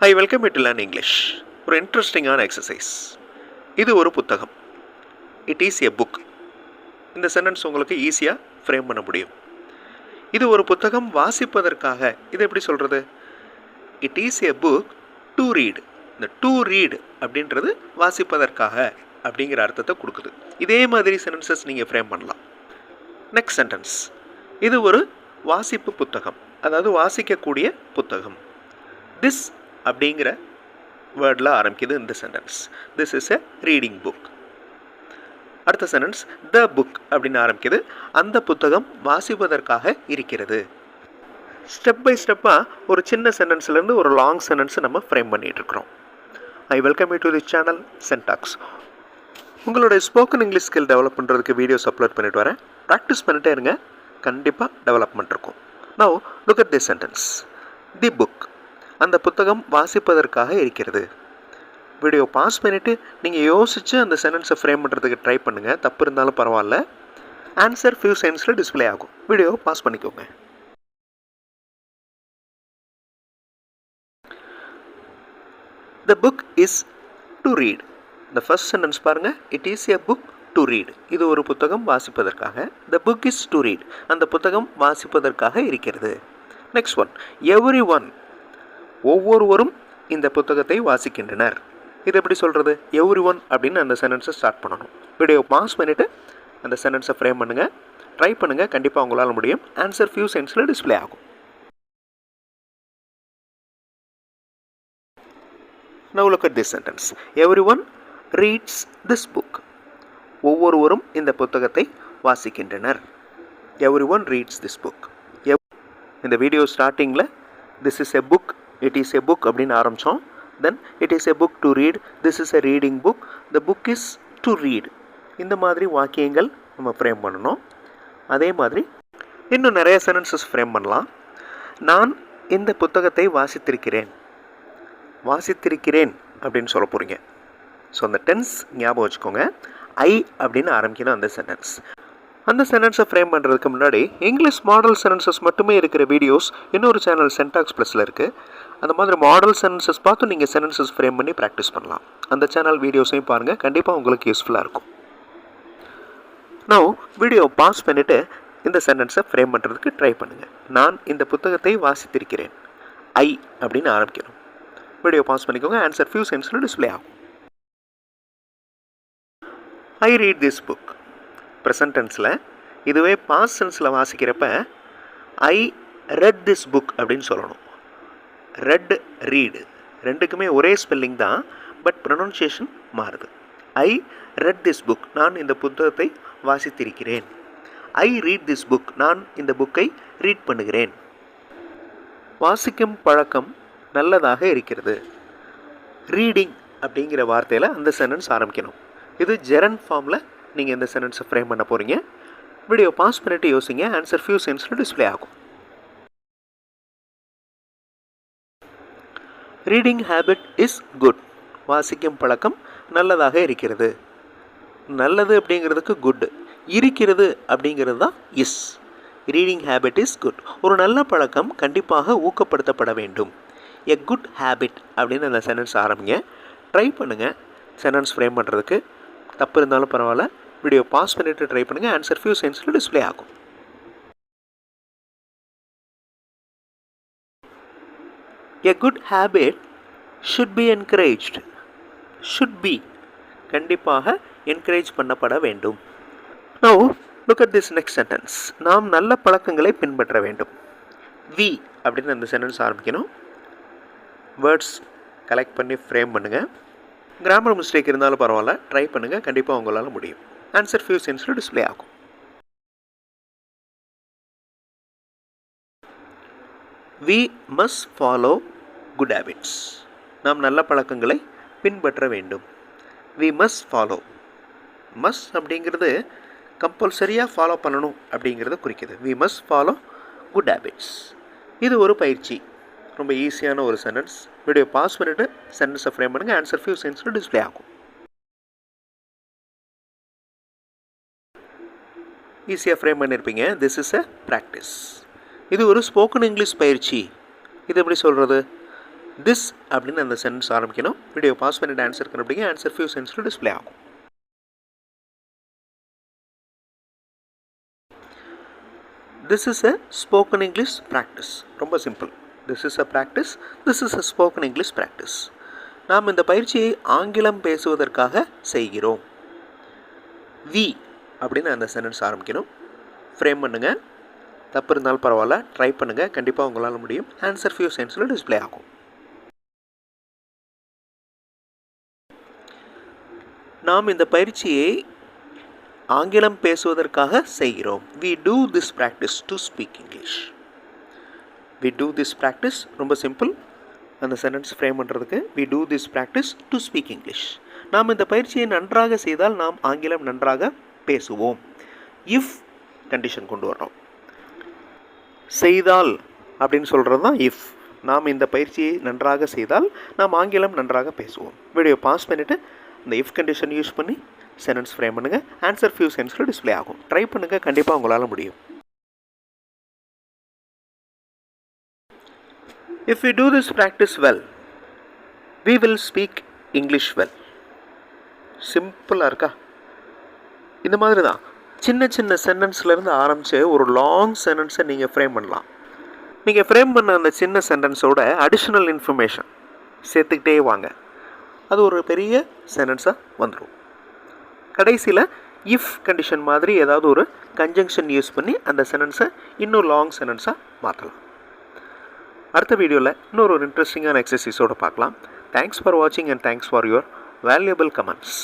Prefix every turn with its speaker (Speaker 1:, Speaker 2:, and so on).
Speaker 1: I welcome you to learn English. ஒரு இன்ட்ரெஸ்டிங்கான exercise. இது ஒரு புத்தகம். It is a book. இந்த சென்டென்ஸ் உங்களுக்கு ஈஸியாக ஃப்ரேம் பண்ண முடியும். இது ஒரு புத்தகம் வாசிப்பதற்காக. இது எப்படி சொல்கிறது? It is a book to read. இந்த டு ரீட் அப்படின்றது வாசிப்பதற்காக அப்படிங்கிற அர்த்தத்தை கொடுக்குது. இதே மாதிரி சென்டென்சஸ் நீங்கள் ஃப்ரேம் பண்ணலாம். Next sentence. இது ஒரு வாசிப்பு புத்தகம், அதாவது வாசிக்கக்கூடிய புத்தகம். திஸ் அப்படிங்கிற வேர்டில் ஆரம்பிக்குது இந்த sentence. This is a reading book. அடுத்த சென்டென்ஸ் த புக் அப்படின்னு ஆரம்பிக்குது. அந்த புத்தகம் வாசிப்பதற்காக இருக்கிறது. ஸ்டெப் பை ஸ்டெப்பாக ஒரு சின்ன சென்டென்ஸ்லேருந்து ஒரு லாங் சென்டென்ஸை நம்ம ஃப்ரேம் பண்ணிகிட்டு இருக்கிறோம். I welcome you to this channel Syntax. உங்களுடைய ஸ்போக்கன் இங்கிலீஷ் ஸ்கில் டெவலப் பண்ணுறதுக்கு வீடியோஸ் அப்லோட் பண்ணிட்டு வரேன். ப்ராக்டிஸ் பண்ணிட்டே இருங்க, கண்டிப்பாக டெவலப்மெண்ட் இருக்கும். Now look at this sentence. The book. அந்த புத்தகம் வாசிப்பதற்காக இருக்கிறது. வீடியோ பாஸ் பண்ணிவிட்டு நீங்கள் யோசித்து அந்த சென்டென்ஸை ஃப்ரேம் பண்ணுறதுக்கு ட்ரை பண்ணுங்கள். தப்பு இருந்தாலும் பரவாயில்ல. ஆன்சர் ஃபியூ செகண்ட்ஸில் டிஸ்பிளே ஆகும். வீடியோ பாஸ் பண்ணிக்கோங்க. The book is to read. இந்த ஃபர்ஸ்ட் சென்டென்ஸ் பாருங்கள். It is a book to read. இது ஒரு புத்தகம் வாசிப்பதற்காக. The book is to read. அந்த புத்தகம் வாசிப்பதற்காக இருக்கிறது. Next one. Every one. ஒவ்வொருவரும் இந்த புத்தகத்தை வாசிக்கின்றனர். இது எப்படி சொல்கிறது? எவ்ரி ஒன் அப்படின்னு அந்த சென்டென்ஸை ஸ்டார்ட் பண்ணணும். வீடியோ பாஸ் பண்ணிவிட்டு அந்த சென்டென்ஸை ஃப்ரேம் பண்ணுங்கள், ட்ரை பண்ணுங்கள், கண்டிப்பாக உங்களால் முடியும். ஆன்சர் ஃபியூ செகண்ட்ஸில் டிஸ்பிளே ஆகும். Now look at this sentence. Everyone reads this book. ஒவ்வொருவரும் இந்த புத்தகத்தை வாசிக்கின்றனர். Everyone reads this book. இந்த வீடியோ ஸ்டார்டிங்கில் this is a book, it is a book அப்படின்னு ஆரம்பித்தோம். தென் it is a book to read, this is a reading book, the book is to read. இந்த மாதிரி வாக்கியங்கள் நம்ம ஃப்ரேம் பண்ணணும். அதே மாதிரி இன்னும் நிறைய சென்டென்சஸ் ஃப்ரேம் பண்ணலாம். நான் இந்த புத்தகத்தை வாசித்திருக்கிறேன். வாசித்திருக்கிறேன் அப்படின்னு சொல்ல போகிறீங்க. ஸோ அந்த டென்ஸ் ஞாபகம் வச்சுக்கோங்க. ஐ அப்படின்னு ஆரம்பிக்கணும் அந்த சென்டென்ஸ். அந்த சென்டென்ஸை ஃப்ரேம் பண்ணுறதுக்கு முன்னாடி இங்கிலீஷ் மாடல் சென்டென்சஸ் மட்டுமே இருக்கிற வீடியோஸ் இன்னொரு சேனல் சென்டாக்ஸ் ப்ளஸில் இருக்குது. அந்த மாதிரி மாடல் சென்டென்சஸ் பார்த்து நீங்கள் சென்டென்சஸ் ஃப்ரேம் பண்ணி ப்ராக்டிஸ் பண்ணலாம். அந்த சேனல் வீடியோஸையும் பாருங்கள், கண்டிப்பாக உங்களுக்கு யூஸ்ஃபுல்லாக இருக்கும். நான் வீடியோ பாஸ் பண்ணிவிட்டு இந்த சென்டென்ஸை ஃப்ரேம் பண்ணுறதுக்கு ட்ரை பண்ணுங்கள். நான் இந்த புத்தகத்தை வாசித்திருக்கிறேன். ஐ அப்படின்னு ஆரம்பிக்கணும். வீடியோ பாஸ் பண்ணிக்கோங்க. ஆன்சர் ஃபியூ செகண்ட்ஸில் டிஸ்பிளே ஆகும். I read this book. Present டென்ஸில். இதுவே பாஸ்ட் டென்ஸில் வாசிக்கிறப்ப ஐ ரெட் திஸ் புக் அப்படின்னு சொல்லணும். ரெட், ரீடு ரெண்டுக்குமே ஒரே ஸ்பெல்லிங் தான், பட் ப்ரொனன்சியேஷன் மாறுது. I read this book. நான் இந்த புத்தகத்தை வாசித்திருக்கிறேன். I read this book. நான் இந்த புக்கை ரீட் பண்ணுகிறேன். வாசிக்கும் பழக்கம் நல்லதாக இருக்கிறது. ரீடிங் அப்படிங்கிற வார்த்தையில் அந்த சென்டென்ஸ் ஆரம்பிக்கணும். இது ஜெரண்ட் ஃபார்மில் நீங்கள் இந்த சென்டென்ஸை ஃப்ரேம் பண்ண போகிறீங்க. வீடியோ பாஸ் பண்ணிவிட்டு யோசிங்க. ஆன்சர் ஃபியூ செகண்ட்ஸில் டிஸ்பிளே ஆகும். Reading habit is good. வாசிக்கும் பழக்கம் நல்லதாக இருக்கிறது. நல்லது அப்படிங்கிறதுக்கு குட், இருக்கிறது அப்படிங்கிறது தான் is. Reading habit is good. ஒரு நல்ல பழக்கம் கண்டிப்பாக ஊக்கப்படுத்தப்பட வேண்டும். எ குட் ஹேபிட் அப்படின்னு அந்த சென்டென்ஸ் ஆரம்பிங்க. ட்ரை பண்ணுங்கள் சென்டென்ஸ் ஃப்ரேம் பண்ணுறதுக்கு. தப்பு இருந்தாலும் பரவாயில்ல. வீடியோ பாஸ் பண்ணிவிட்டு ட்ரை பண்ணுங்கள். ஆன்சர் ஃபியூ செகண்ட்ஸில் டிஸ்பிளே ஆகும். A good habit should be encouraged. Should be கண்டிப்பாக என்கரேஜ் பண்ணப்பட வேண்டும். Now look at this next sentence. நாம் நல்ல பழக்கங்களை பின்பற்ற வேண்டும். வி அப்படின்னு அந்த சென்டென்ஸ் ஆரம்பிக்கணும். வேர்ட்ஸ் கலெக்ட் பண்ணி ஃப்ரேம் பண்ணுங்கள். கிராமர் மிஸ்டேக் இருந்தாலும் பரவாயில்ல, ட்ரை பண்ணுங்கள், கண்டிப்பாக உங்களால் முடியும். ஆன்சர் ஃபியூ செகண்ட்ஸில் டிஸ்பிளே ஆகும். We must follow good habits. நாம் நல்ல பழக்கங்களை பின்பற்ற வேண்டும். We must follow. மஸ்ட் அப்படிங்கிறது கம்பல்சரியாக ஃபாலோ பண்ணணும் அப்படிங்கிறத குறிக்குது. We must follow good habits. இது ஒரு பயிற்சி. ரொம்ப ஈஸியான ஒரு சென்டென்ஸ். வீடியோ பாஸ் பண்ணிவிட்டு சென்டென்ஸை ஃப்ரேம் பண்ணுங்கள். ஆன்சர் ஃபியூ செகண்ட்ஸில் டிஸ்பிளே ஆகும். ஈஸியாக ஃப்ரேம் பண்ணியிருப்பீங்க. This is a practice. இது ஒரு ஸ்போக்கன் இங்கிலீஷ் பயிற்சி. இது எப்படி சொல்கிறது? திஸ் அப்படின்னு அந்த சென்டென்ஸ் ஆரம்பிக்கணும். வீடியோ பாஸ் பண்ணிட்டு ஆன்சர் கண்டுபிடிங்க. ஆன்சர் ஃபியூ சென்டென்ஸில் டிஸ்பிளே ஆகும். This is a spoken English practice. ரொம்ப simple. This is a practice. This is a spoken English practice. நாம் இந்த பயிற்சியை ஆங்கிலம் பேசுவதற்காக செய்கிறோம். We அப்படின்னு அந்த சென்டென்ஸ் ஆரம்பிக்கணும். ஃப்ரேம் பண்ணுங்கள். தப்பு இருந்தாலும் பரவாயில்ல, ட்ரை பண்ணுங்கள். கண்டிப்பாக உங்களால் முடியும். ஆன்சர் ஃபியூ சென்டென்ஸில் டிஸ்பிளே ஆகும். நாம் இந்த பயிற்சியை ஆங்கிலம் பேசுவதற்காக செய்கிறோம். We do this practice to speak English. We do this practice ரொம்ப சிம்பிள். அந்த சென்டென்ஸ் ஃப்ரேம் பண்ணுறதுக்கு we do this practice to speak English. நாம் இந்த பயிற்சியை நன்றாக செய்தால் நாம் ஆங்கிலம் நன்றாக பேசுவோம். இஃப் கண்டிஷன் கொண்டு வரோம். செய்தால் அப்படின்னு சொல்கிறது தான் இஃப். நாம் இந்த பயிற்சியை நன்றாக செய்தால் நாம் ஆங்கிலம் நன்றாக பேசுவோம். வீடியோ பாஸ் பண்ணிவிட்டு இந்த இஃப் கண்டிஷன் யூஸ் பண்ணி சென்டென்ஸ் ஃப்ரேம் பண்ணுங்கள். ஆன்சர் ஃபியூ சென்டென்ஸில் டிஸ்பிளே ஆகும். ட்ரை பண்ணுங்கள். கண்டிப்பாக உங்களால் முடியும். If we do this practice well, we will speak English well. சிம்பிளாக இருக்கா? இந்த மாதிரி தான் சின்ன சின்ன சென்டென்ஸ்லேருந்து ஆரம்பித்து ஒரு லாங் சென்டென்ஸை நீங்கள் ஃப்ரேம் பண்ணலாம். நீங்கள் ஃப்ரேம் பண்ண அந்த சின்ன சென்டென்ஸோட அடிஷ்னல் இன்ஃபர்மேஷன் சேர்த்துக்கிட்டே வாங்க. அது ஒரு பெரிய சென்டென்ஸாக வந்துடும். கடைசியில் இஃப் கண்டிஷன் மாதிரி ஏதாவது ஒரு கன்ஜங்ஷன் யூஸ் பண்ணி அந்த சென்டென்ஸை இன்னும் லாங் சென்டென்ஸாக மாற்றலாம். அடுத்த வீடியோவில் இன்னொரு இன்ட்ரெஸ்டிங்கான எக்ஸசைஸோடு பார்க்கலாம். தேங்க்ஸ் ஃபார் வாட்சிங் and thanks for your valuable comments.